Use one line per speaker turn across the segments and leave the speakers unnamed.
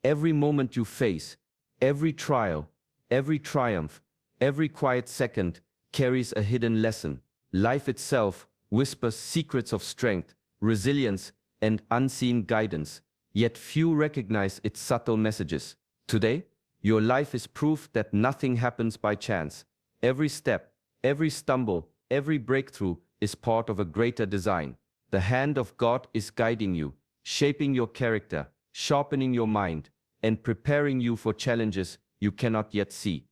Every moment you face, every trial, every triumph, every quiet second carries a hidden lesson. Life itself whispers secrets of strength, resilience, and unseen guidance, yet few recognize its subtle messages. Today, your life is proof that nothing happens by chance. Every step, every stumble, every breakthrough is part of a greater design. The hand of God is guiding you, shaping your character, sharpening your mind, and preparing you for challenges you cannot yet see.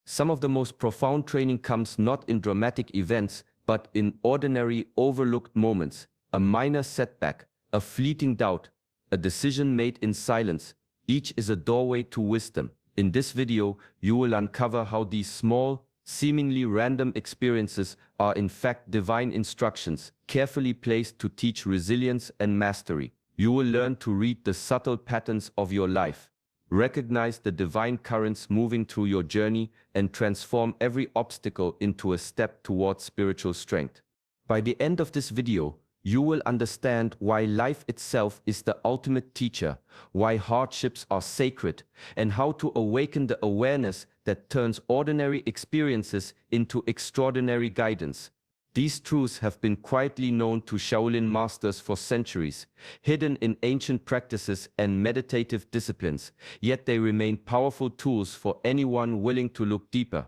Some of the most profound training comes not in dramatic events, but in ordinary, overlooked moments. A minor setback, a fleeting doubt, a decision made in silence. Each is a doorway to wisdom. In this video, you will uncover how these small, seemingly random experiences are in fact divine instructions, carefully placed to teach resilience and mastery. You will learn to read the subtle patterns of your life, recognize the divine currents moving through your journey, and transform every obstacle into a step towards spiritual strength. By the end of this video, you will understand why life itself is the ultimate teacher, why hardships are sacred, and how to awaken the awareness that turns ordinary experiences into extraordinary guidance. These truths have been quietly known to Shaolin masters for centuries, hidden in ancient practices and meditative disciplines, yet they remain powerful tools for anyone willing to look deeper.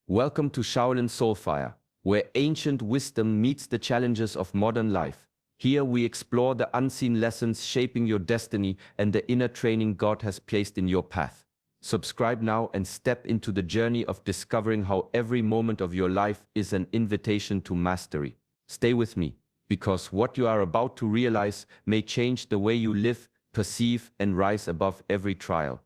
Welcome to Shaolin Soulfire, where ancient wisdom meets the challenges of modern life. Here we explore the unseen lessons shaping your destiny and the inner training God has placed in your path. Subscribe now and step into the journey of discovering how every moment of your life is an invitation to mastery. Stay with me, because what you are about to realize may change the way you live, perceive, and rise above every trial.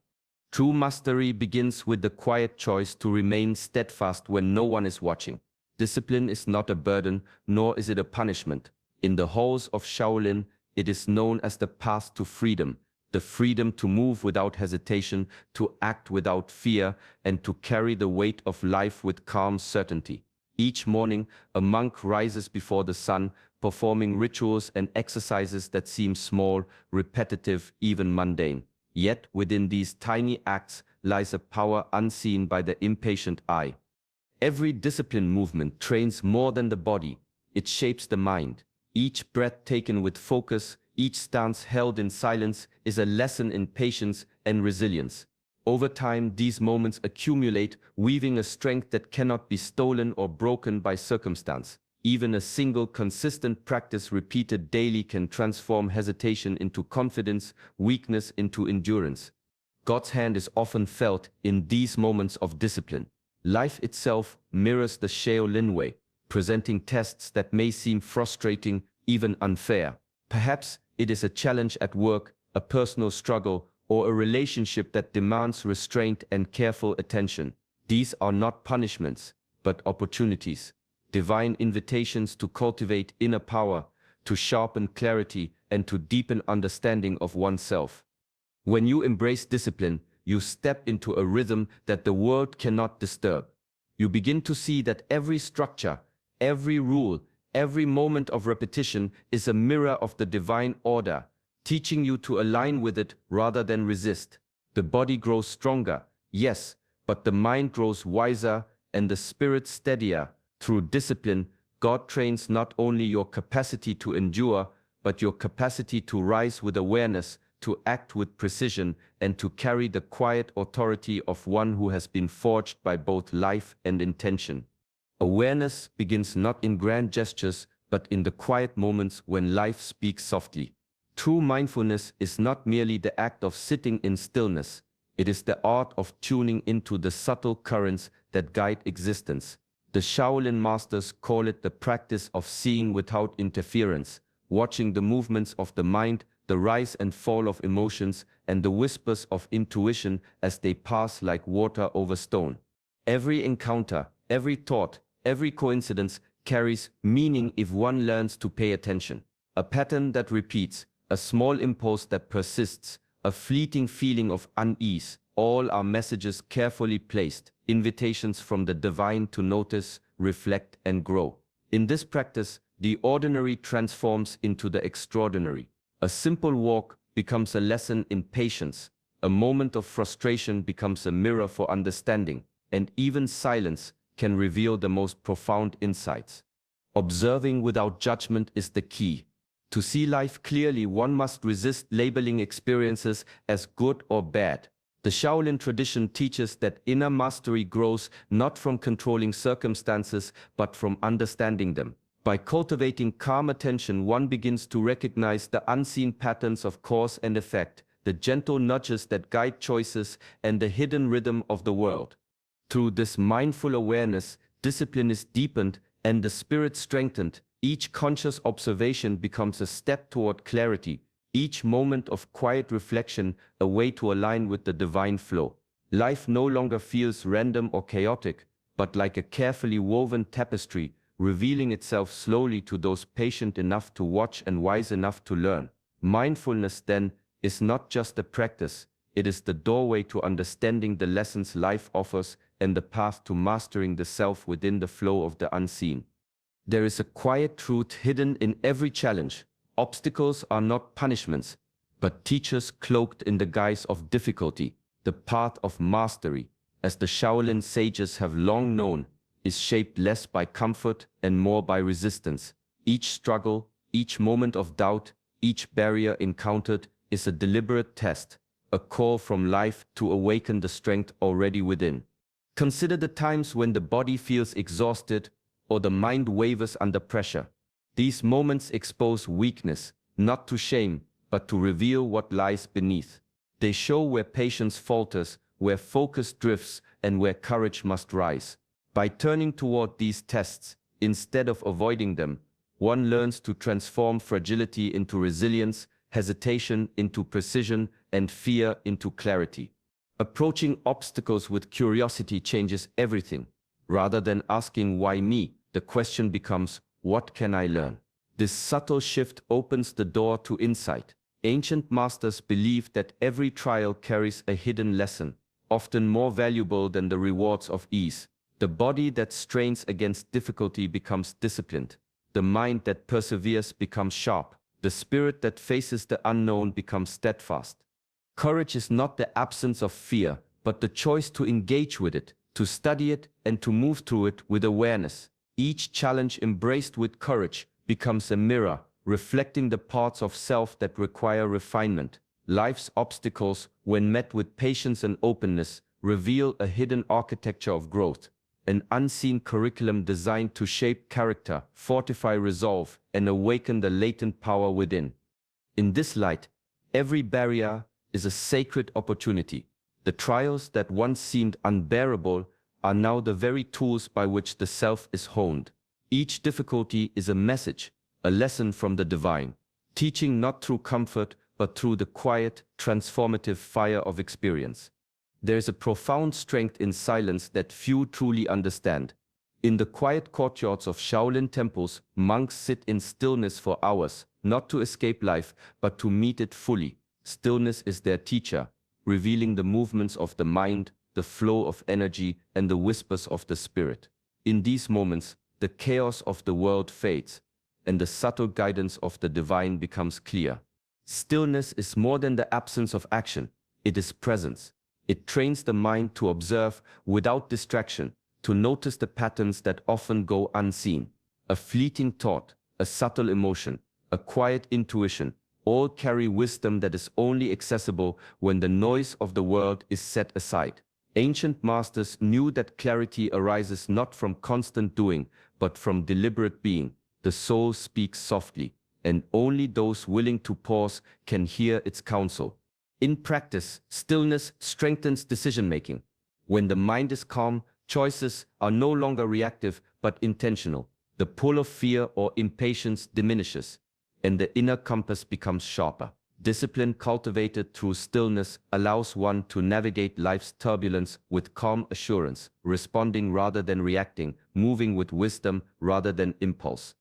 True mastery begins with the quiet choice to remain steadfast when no one is watching. Discipline is not a burden, nor is it a punishment. In the halls of Shaolin, it is known as the path to freedom, the freedom to move without hesitation, to act without fear, and to carry the weight of life with calm certainty. Each morning, a monk rises before the sun, performing rituals and exercises that seem small, repetitive, even mundane. Yet within these tiny acts lies a power unseen by the impatient eye. Every disciplined movement trains more than the body, it shapes the mind. Each breath taken with focus, each stance held in silence is a lesson in patience and resilience. Over time, these moments accumulate, weaving a strength that cannot be stolen or broken by circumstance. Even a single consistent practice repeated daily can transform hesitation into confidence, weakness into endurance. God's hand is often felt in these moments of discipline. Life itself mirrors the Shaolin way, presenting tests that may seem frustrating, even unfair. Perhaps it is a challenge at work, a personal struggle, or a relationship that demands restraint and careful attention. These are not punishments, but opportunities, divine invitations to cultivate inner power, to sharpen clarity, and to deepen understanding of oneself. When you embrace discipline, you step into a rhythm that the world cannot disturb. You begin to see that every structure, every rule, every moment of repetition is a mirror of the divine order, teaching you to align with it rather than resist. The body grows stronger, yes, but the mind grows wiser and the spirit steadier. Through discipline, God trains not only your capacity to endure, but your capacity to rise with awareness, to act with precision, and to carry the quiet authority of one who has been forged by both life and intention. Awareness begins not in grand gestures, but in the quiet moments when life speaks softly. True mindfulness is not merely the act of sitting in stillness, it is the art of tuning into the subtle currents that guide existence. The Shaolin masters call it the practice of seeing without interference, watching the movements of the mind, the rise and fall of emotions, and the whispers of intuition as they pass like water over stone. Every encounter, every thought, every coincidence carries meaning if one learns to pay attention. A pattern that repeats, a small impulse that persists, a fleeting feeling of unease, all are messages carefully placed, invitations from the divine to notice, reflect, and grow. In this practice, the ordinary transforms into the extraordinary. A simple walk becomes a lesson in patience, A moment of frustration becomes a mirror for understanding, and even silence can reveal the most profound insights. Observing without judgment is the key. To see life clearly, one must resist labeling experiences as good or bad. The Shaolin tradition teaches that inner mastery grows not from controlling circumstances, but from understanding them. By cultivating calm attention, one begins to recognize the unseen patterns of cause and effect, the gentle nudges that guide choices, and the hidden rhythm of the world. Through this mindful awareness, discipline is deepened and the spirit strengthened. Each conscious observation becomes a step toward clarity, each moment of quiet reflection a way to align with the divine flow. Life no longer feels random or chaotic, but like a carefully woven tapestry, revealing itself slowly to those patient enough to watch and wise enough to learn. Mindfulness, then, is not just a practice, it is the doorway to understanding the lessons life offers and the path to mastering the self within the flow of the unseen. There is a quiet truth hidden in every challenge. Obstacles are not punishments, but teachers cloaked in the guise of difficulty. The path of mastery, as the Shaolin sages have long known, is shaped less by comfort and more by resistance. Each struggle, each moment of doubt, each barrier encountered is a deliberate test, a call from life to awaken the strength already within. Consider the times when the body feels exhausted or the mind wavers under pressure. These moments expose weakness, not to shame, but to reveal what lies beneath. They show where patience falters, where focus drifts, and where courage must rise. By turning toward these tests, instead of avoiding them, one learns to transform fragility into resilience, hesitation into precision, and fear into clarity. Approaching obstacles with curiosity changes everything. Rather than asking why me, the question becomes, what can I learn? This subtle shift opens the door to insight. Ancient masters believed that every trial carries a hidden lesson, often more valuable than the rewards of ease. The body that strains against difficulty becomes disciplined. The mind that perseveres becomes sharp. The spirit that faces the unknown becomes steadfast. Courage is not the absence of fear, but the choice to engage with it, to study it, and to move through it with awareness. Each challenge embraced with courage becomes a mirror, reflecting the parts of self that require refinement. Life's obstacles, when met with patience and openness, reveal a hidden architecture of growth, an unseen curriculum designed to shape character, fortify resolve, and awaken the latent power within. In this light, every barrier is a sacred opportunity. The trials that once seemed unbearable are now the very tools by which the self is honed. Each difficulty is a message, a lesson from the divine, teaching not through comfort, but through the quiet, transformative fire of experience. There is a profound strength in silence that few truly understand. In the quiet courtyards of Shaolin temples, monks sit in stillness for hours, not to escape life, but to meet it fully. Stillness is their teacher, revealing the movements of the mind, the flow of energy, and the whispers of the spirit. In these moments, the chaos of the world fades, and the subtle guidance of the divine becomes clear. Stillness is more than the absence of action, it is presence. It trains the mind to observe without distraction, to notice the patterns that often go unseen. A fleeting thought, a subtle emotion, a quiet intuition, all carry wisdom that is only accessible when the noise of the world is set aside. Ancient masters knew that clarity arises not from constant doing, but from deliberate being. The soul speaks softly, and only those willing to pause can hear its counsel. In practice, stillness strengthens decision-making. When the mind is calm, choices are no longer reactive but intentional. The pull of fear or impatience diminishes, and the inner compass becomes sharper. Discipline cultivated through stillness allows one to navigate life's turbulence with calm assurance, responding rather than reacting, moving with wisdom rather than impulse.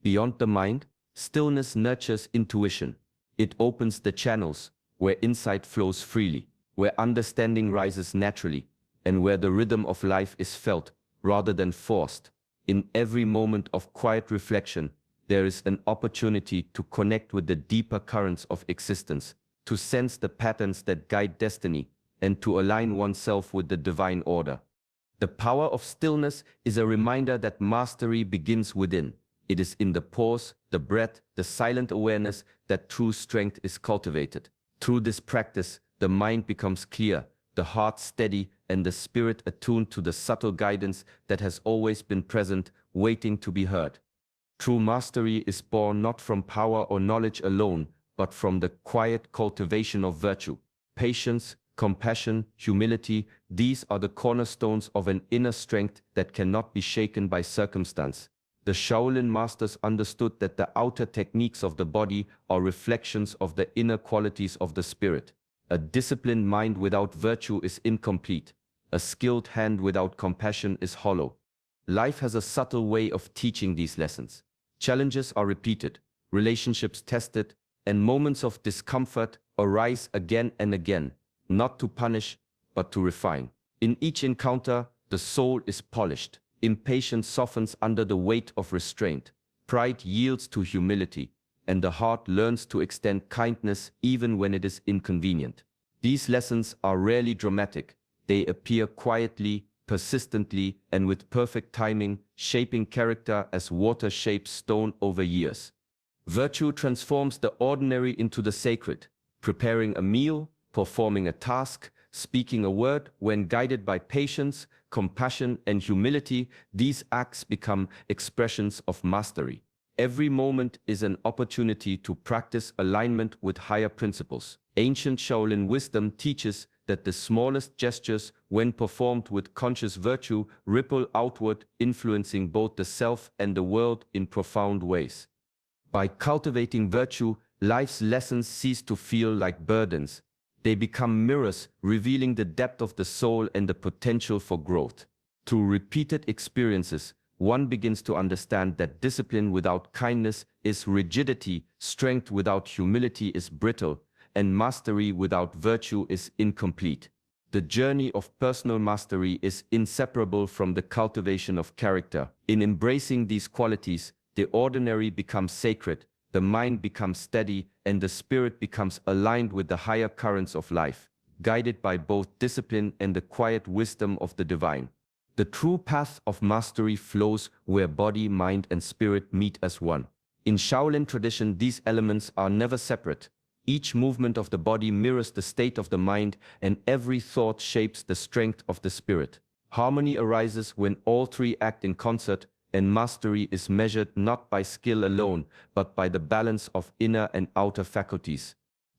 Beyond the mind, stillness nurtures intuition. It opens the channels where insight flows freely, where understanding rises naturally, and where the rhythm of life is felt rather than forced. In every moment of quiet reflection, there is an opportunity to connect with the deeper currents of existence, to sense the patterns that guide destiny, and to align oneself with the divine order. The power of stillness is a reminder that mastery begins within. It is in the pause, the breath, the silent awareness that true strength is cultivated. Through this practice, the mind becomes clear, the heart steady, and the spirit attuned to the subtle guidance that has always been present, waiting to be heard. True mastery is born not from power or knowledge alone, but from the quiet cultivation of virtue. Patience, compassion, humility, these are the cornerstones of an inner strength that cannot be shaken by circumstance. The Shaolin masters understood that the outer techniques of the body are reflections of the inner qualities of the spirit. A disciplined mind without virtue is incomplete. A skilled hand without compassion is hollow. Life has a subtle way of teaching these lessons. Challenges are repeated, relationships tested, and moments of discomfort arise again and again, not to punish, but to refine. In each encounter, the soul is polished. Impatience softens under the weight of restraint. Pride yields to humility, and the heart learns to extend kindness even when it is inconvenient. These lessons are rarely dramatic. They appear quietly, persistently, and with perfect timing, shaping character as water shapes stone over years. Virtue transforms the ordinary into the sacred. Preparing a meal, performing a task, speaking a word, when guided by patience, compassion, and humility, these acts become expressions of mastery. Every moment is an opportunity to practice alignment with higher principles. Ancient Shaolin wisdom teaches that the smallest gestures, when performed with conscious virtue, ripple outward, influencing both the self and the world in profound ways. By cultivating virtue, life's lessons cease to feel like burdens. They become mirrors, revealing the depth of the soul and the potential for growth. Through repeated experiences, one begins to understand that discipline without kindness is rigidity, strength without humility is brittle, and mastery without virtue is incomplete. The journey of personal mastery is inseparable from the cultivation of character. In embracing these qualities, the ordinary becomes sacred, the mind becomes steady, and the spirit becomes aligned with the higher currents of life, guided by both discipline and the quiet wisdom of the divine. The true path of mastery flows where body, mind, and spirit meet as one. In Shaolin tradition, these elements are never separate. Each movement of the body mirrors the state of the mind, and every thought shapes the strength of the spirit. Harmony arises when all three act in concert, and mastery is measured not by skill alone, but by the balance of inner and outer faculties.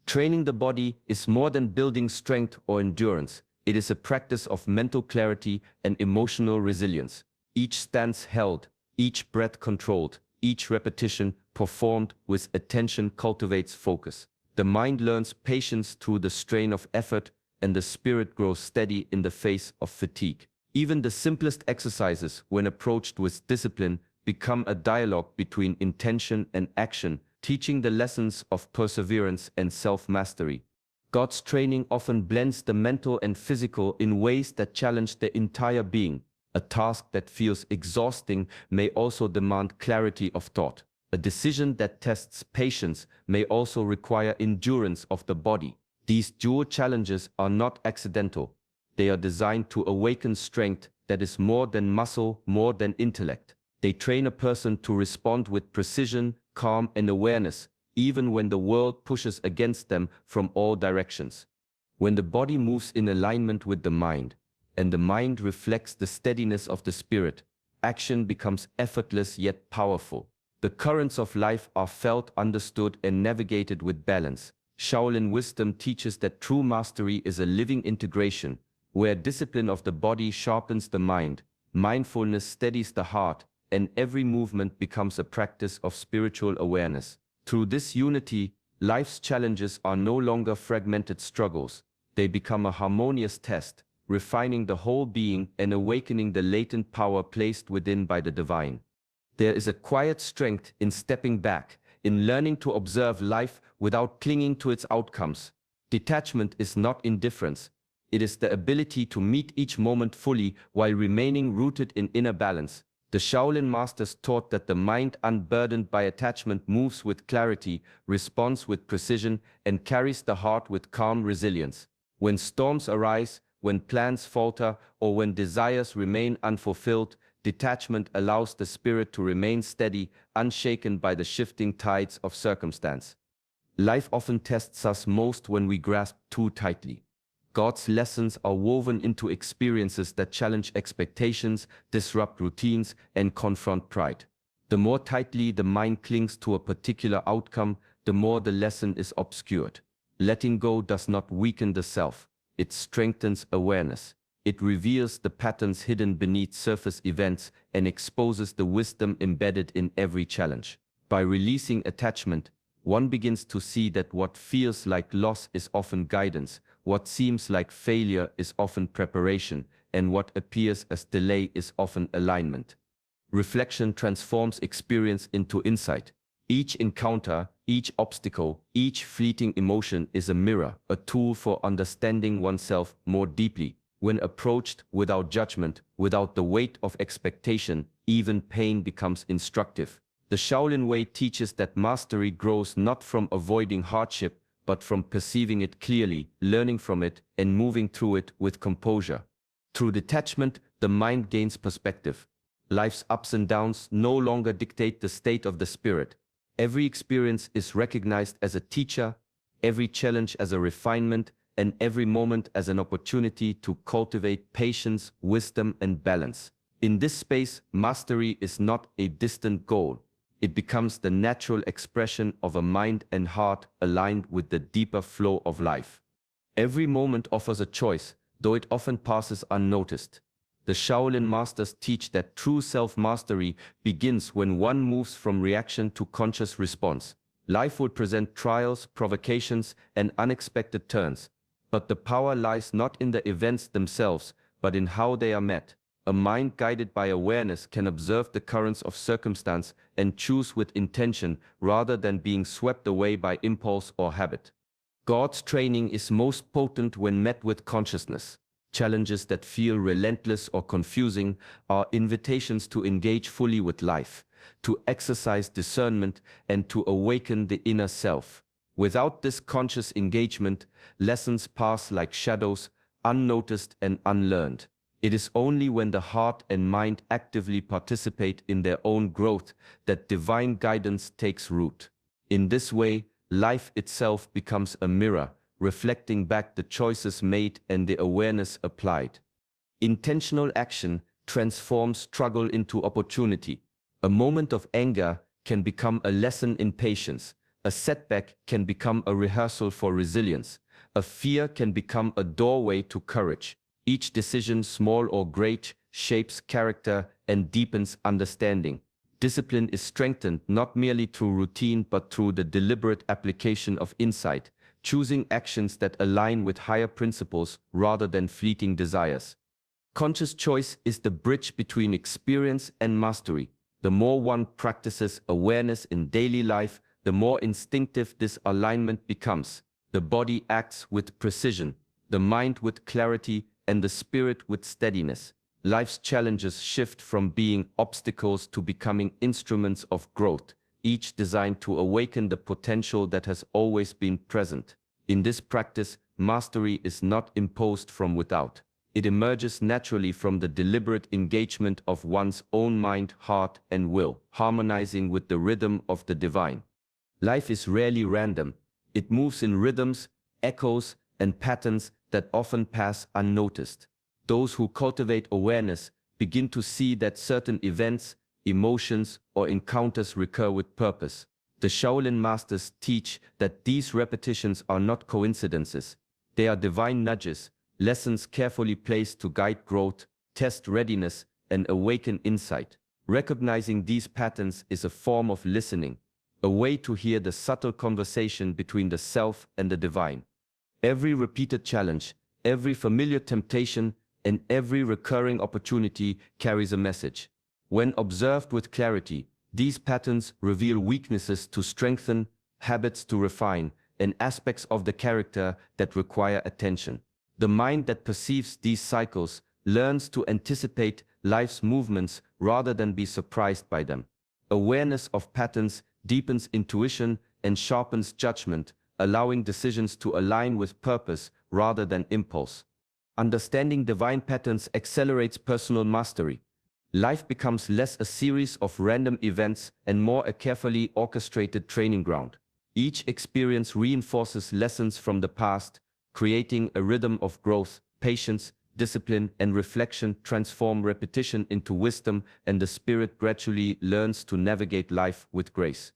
Training the body is more than building strength or endurance. It is a practice of mental clarity and emotional resilience. Each stance held, each breath controlled, each repetition performed with attention cultivates focus. The mind learns patience through the strain of effort, and the spirit grows steady in the face of fatigue. Even the simplest exercises, when approached with discipline, become a dialogue between intention and action, teaching the lessons of perseverance and self-mastery. God's training often blends the mental and physical in ways that challenge the entire being. A task that feels exhausting may also demand clarity of thought. A decision that tests patience may also require endurance of the body. These dual challenges are not accidental. They are designed to awaken strength that is more than muscle, more than intellect. They train a person to respond with precision, calm, and awareness, even when the world pushes against them from all directions. When the body moves in alignment with the mind, and the mind reflects the steadiness of the spirit, action becomes effortless yet powerful. The currents of life are felt, understood, and navigated with balance. Shaolin wisdom teaches that true mastery is a living integration, where discipline of the body sharpens the mind, mindfulness steadies the heart, and every movement becomes a practice of spiritual awareness. Through this unity, life's challenges are no longer fragmented struggles. They become a harmonious test, refining the whole being and awakening the latent power placed within by the divine. There is a quiet strength in stepping back, in learning to observe life without clinging to its outcomes. Detachment is not indifference. It is the ability to meet each moment fully while remaining rooted in inner balance. The Shaolin masters taught that the mind unburdened by attachment moves with clarity, responds with precision, and carries the heart with calm resilience. When storms arise, when plans falter, or when desires remain unfulfilled, detachment allows the spirit to remain steady, unshaken by the shifting tides of circumstance. Life often tests us most when we grasp too tightly. God's lessons are woven into experiences that challenge expectations, disrupt routines, and confront pride. The more tightly the mind clings to a particular outcome, the more the lesson is obscured. Letting go does not weaken the self. It strengthens awareness. It reveals the patterns hidden beneath surface events and exposes the wisdom embedded in every challenge. By releasing attachment, one begins to see that what feels like loss is often guidance, what seems like failure is often preparation, and what appears as delay is often alignment. Reflection transforms experience into insight. Each encounter, each obstacle, each fleeting emotion is a mirror, a tool for understanding oneself more deeply. When approached without judgment, without the weight of expectation, even pain becomes instructive. The Shaolin Way teaches that mastery grows not from avoiding hardship, but from perceiving it clearly, learning from it, and moving through it with composure. Through detachment, the mind gains perspective. Life's ups and downs no longer dictate the state of the spirit. Every experience is recognized as a teacher, every challenge as a refinement, and every moment as an opportunity to cultivate patience, wisdom, and balance. In this space, mastery is not a distant goal. It becomes the natural expression of a mind and heart aligned with the deeper flow of life. Every moment offers a choice, though it often passes unnoticed. The Shaolin masters teach that true self-mastery begins when one moves from reaction to conscious response. Life will present trials, provocations, and unexpected turns, but the power lies not in the events themselves, but in how they are met. A mind guided by awareness can observe the currents of circumstance and choose with intention rather than being swept away by impulse or habit. God's training is most potent when met with consciousness. Challenges that feel relentless or confusing are invitations to engage fully with life, to exercise discernment, and to awaken the inner self. Without this conscious engagement, lessons pass like shadows, unnoticed and unlearned. It is only when the heart and mind actively participate in their own growth that divine guidance takes root. In this way, life itself becomes a mirror, reflecting back the choices made and the awareness applied. Intentional action transforms struggle into opportunity. A moment of anger can become a lesson in patience. A setback can become a rehearsal for resilience. A fear can become a doorway to courage. Each decision, small or great, shapes character and deepens understanding. Discipline is strengthened not merely through routine but through the deliberate application of insight, choosing actions that align with higher principles rather than fleeting desires. Conscious choice is the bridge between experience and mastery. The more one practices awareness in daily life, the more instinctive this alignment becomes. The body acts with precision, the mind with clarity, and the spirit with steadiness. Life's challenges shift from being obstacles to becoming instruments of growth, each designed to awaken the potential that has always been present. In this practice, mastery is not imposed from without. It emerges naturally from the deliberate engagement of one's own mind, heart, and will, harmonizing with the rhythm of the divine. Life is rarely random. It moves in rhythms, echoes, and patterns that often pass unnoticed. Those who cultivate awareness begin to see that certain events, emotions, or encounters recur with purpose. The Shaolin masters teach that these repetitions are not coincidences. They are divine nudges, lessons carefully placed to guide growth, test readiness, and awaken insight. Recognizing these patterns is a form of listening, a way to hear the subtle conversation between the self and the divine. Every repeated challenge, every familiar temptation, and every recurring opportunity carries a message. When observed with clarity, these patterns reveal weaknesses to strengthen, habits to refine, and aspects of the character that require attention. The mind that perceives these cycles learns to anticipate life's movements rather than be surprised by them. Awareness of patterns deepens intuition and sharpens judgment, allowing decisions to align with purpose rather than impulse. Understanding divine patterns accelerates personal mastery. Life becomes less a series of random events and more a carefully orchestrated training ground. Each experience reinforces lessons from the past, creating a rhythm of growth. Patience, discipline, and reflection transform repetition into wisdom, and the spirit gradually learns to navigate life with grace.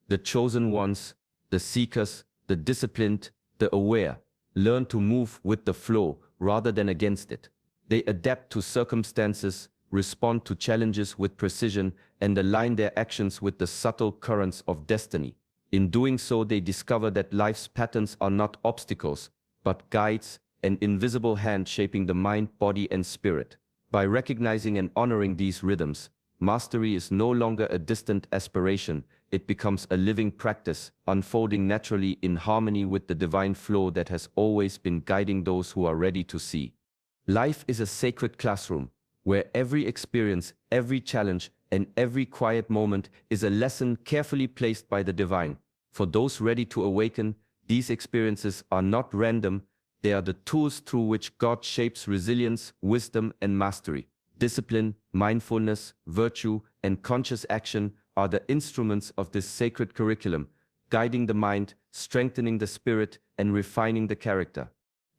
The chosen ones, the seekers, the disciplined, the aware, learn to move with the flow rather than against it. They adapt to circumstances, respond to challenges with precision, and align their actions with the subtle currents of destiny. In doing so, they discover that life's patterns are not obstacles, but guides, an invisible hand shaping the mind, body, and spirit. By recognizing and honoring these rhythms, mastery is no longer a distant aspiration, it becomes a living practice, unfolding naturally in harmony with the divine flow that has always been guiding those who are ready to see. Life is a sacred classroom, where every experience, every challenge, and every quiet moment is a lesson carefully placed by the divine. For those ready to awaken, these experiences are not random, they are the tools through which God shapes resilience, wisdom, and mastery. Discipline, mindfulness, virtue, and conscious action are the instruments of this sacred curriculum, guiding the mind, strengthening the spirit, and refining the character.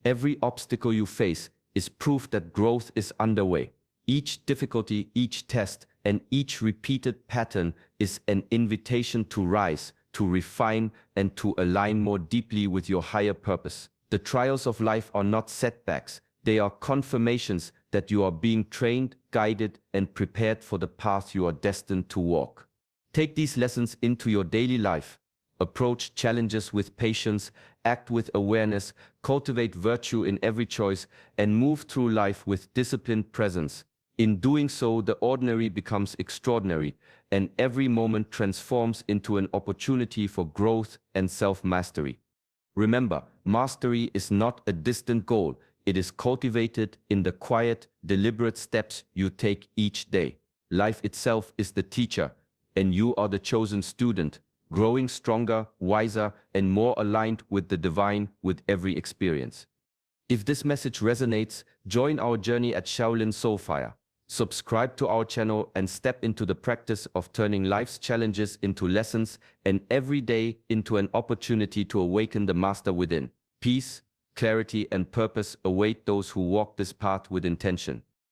Every obstacle you face is proof that growth is underway. Each difficulty, each test, and each repeated pattern is an invitation to rise, to refine, and to align more deeply with your higher purpose. The trials of life are not setbacks, they are confirmations that you are being trained, guided, and prepared for the path you are destined to walk. Take these lessons into your daily life. Approach challenges with patience, act with awareness, cultivate virtue in every choice, and move through life with disciplined presence. In doing so, the ordinary becomes extraordinary, and every moment transforms into an opportunity for growth and self-mastery. Remember, mastery is not a distant goal, it is cultivated in the quiet, deliberate steps you take each day. Life itself is the teacher, and you are the chosen student, growing stronger, wiser, and more aligned with the divine with every experience. If this message resonates, join our journey at Shaolin Soulfire. Subscribe to our channel and step into the practice of turning life's challenges into lessons and every day into an opportunity to awaken the master within. Peace, clarity, and purpose await those who walk this path with intention.